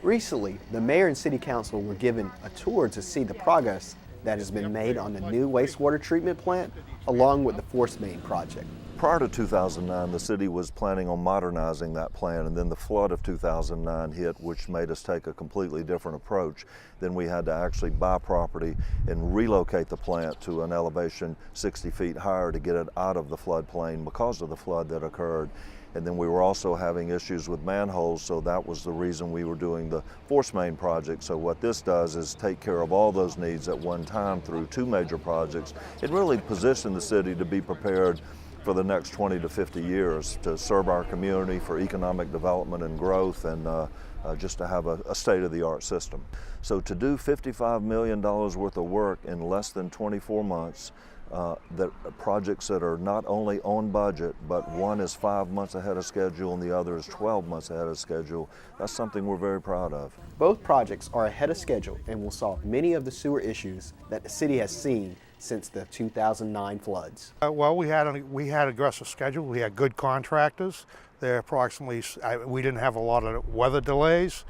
Recently, the mayor and city council were given a tour to see the progress that has been made on the new wastewater treatment plant along with the force main project. Prior to 2009, the city was planning on modernizing that plant, and then the flood of 2009 hit, which made us take a completely different approach. Then we had to actually buy property and relocate the plant to an elevation 60 feet higher to get it out of the floodplain because of the flood that occurred. And then we were also having issues with manholes, so that was the reason we were doing the force main project. So what this does is take care of all those needs at one time through two major projects. It really positioned the city to be prepared for the next 20 to 50 years to serve our community for economic development and growth, and just to have a state-of-the-art system. So to do $55 million worth of work in less than 24 months, that projects that are not only on budget, but one is 5 months ahead of schedule and the other is 12 months ahead of schedule, that's something we're very proud of. Both projects are ahead of schedule and will solve many of the sewer issues that the city has seen since the 2009 floods. Well, we had an aggressive schedule. We had good contractors. They're approximately, we didn't have a lot of weather delays,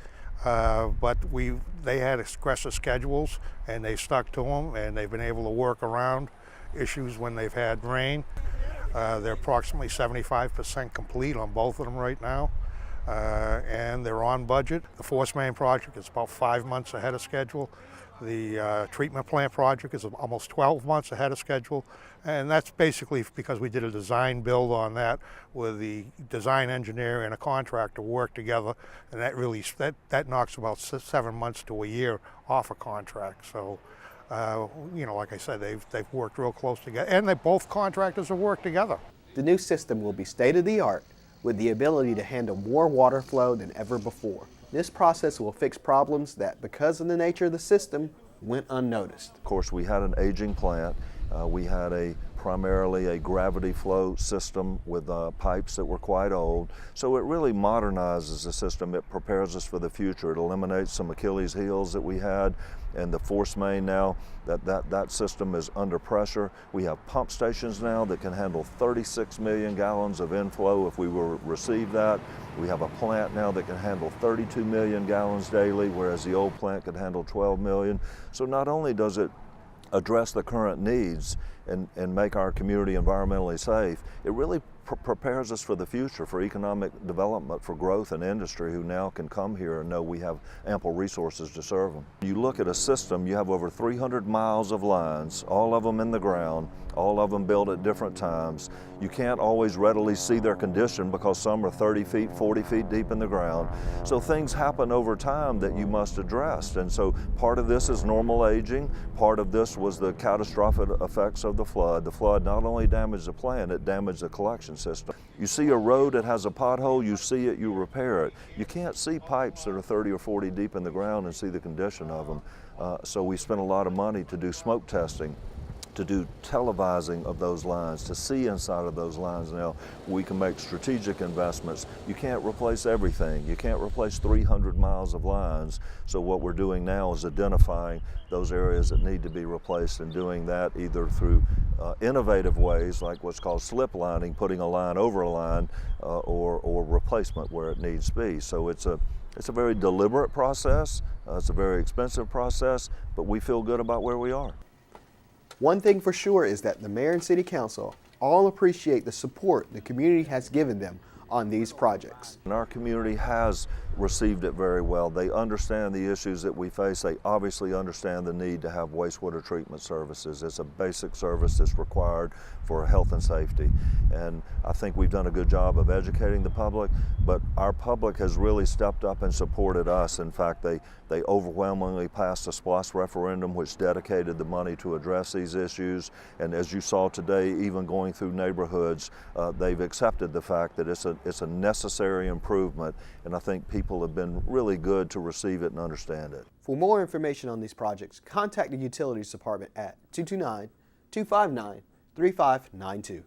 but they had aggressive schedules and they stuck to them, and they've been able to work around issues when they've had rain. They're approximately 75% complete on both of them right now, and they're on budget. The force main project is about 5 months ahead of schedule. The treatment plant project is almost 12 months ahead of schedule, and that's basically because we did a design build on that with the design engineer and a contractor work together, and that knocks about 7 months to a year off a contract. So like I said, they've worked real close together, and both contractors have worked together. The new system will be state-of-the-art with the ability to handle more water flow than ever before. This process will fix problems that, because of the nature of the system, went unnoticed. Of course, we had an aging plant. We had primarily a gravity flow system with pipes that were quite old. So it really modernizes the system. It prepares us for the future. It eliminates some Achilles heels that we had, and the force main now, that system is under pressure. We have pump stations now that can handle 36 million gallons of inflow if we were to receive that. We have a plant now that can handle 32 million gallons daily, whereas the old plant could handle 12 million. So not only does it address the current needs and make our community environmentally safe, it really prepares us for the future, for economic development, for growth and industry who now can come here and know we have ample resources to serve them. You look at a system, you have over 300 miles of lines, all of them in the ground, all of them built at different times. You can't always readily see their condition because some are 30 feet, 40 feet deep in the ground. So things happen over time that you must address. And so part of this is normal aging. Part of this was the catastrophic effects of the flood. The flood not only damaged the plant, it damaged the collection system. You see a road that has a pothole, you see it, you repair it. You can't see pipes that are 30 or 40 deep in the ground and see the condition of them. So we spent a lot of money to do smoke testing, to do televising of those lines, to see inside of those lines. Now we can make strategic investments. You can't replace everything. You can't replace 300 miles of lines. So what we're doing now is identifying those areas that need to be replaced, and doing that either through innovative ways like what's called slip lining, putting a line over a line, or replacement where it needs to be. So it's a very deliberate process. It's a very expensive process, but we feel good about where we are. One thing for sure is that the mayor and city council all appreciate the support the community has given them on these projects. And our community has received it very well. They understand the issues that we face. They obviously understand the need to have wastewater treatment services. It's a basic service that's required for health and safety. And I think we've done a good job of educating the public, but our public has really stepped up and supported us. In fact, they overwhelmingly passed a SPLOST referendum which dedicated the money to address these issues. And as you saw today, even going through neighborhoods, they've accepted the fact that it's a necessary improvement, and I think people have been really good to receive it and understand it. For more information on these projects, contact the Utilities Department at 229-259-3592.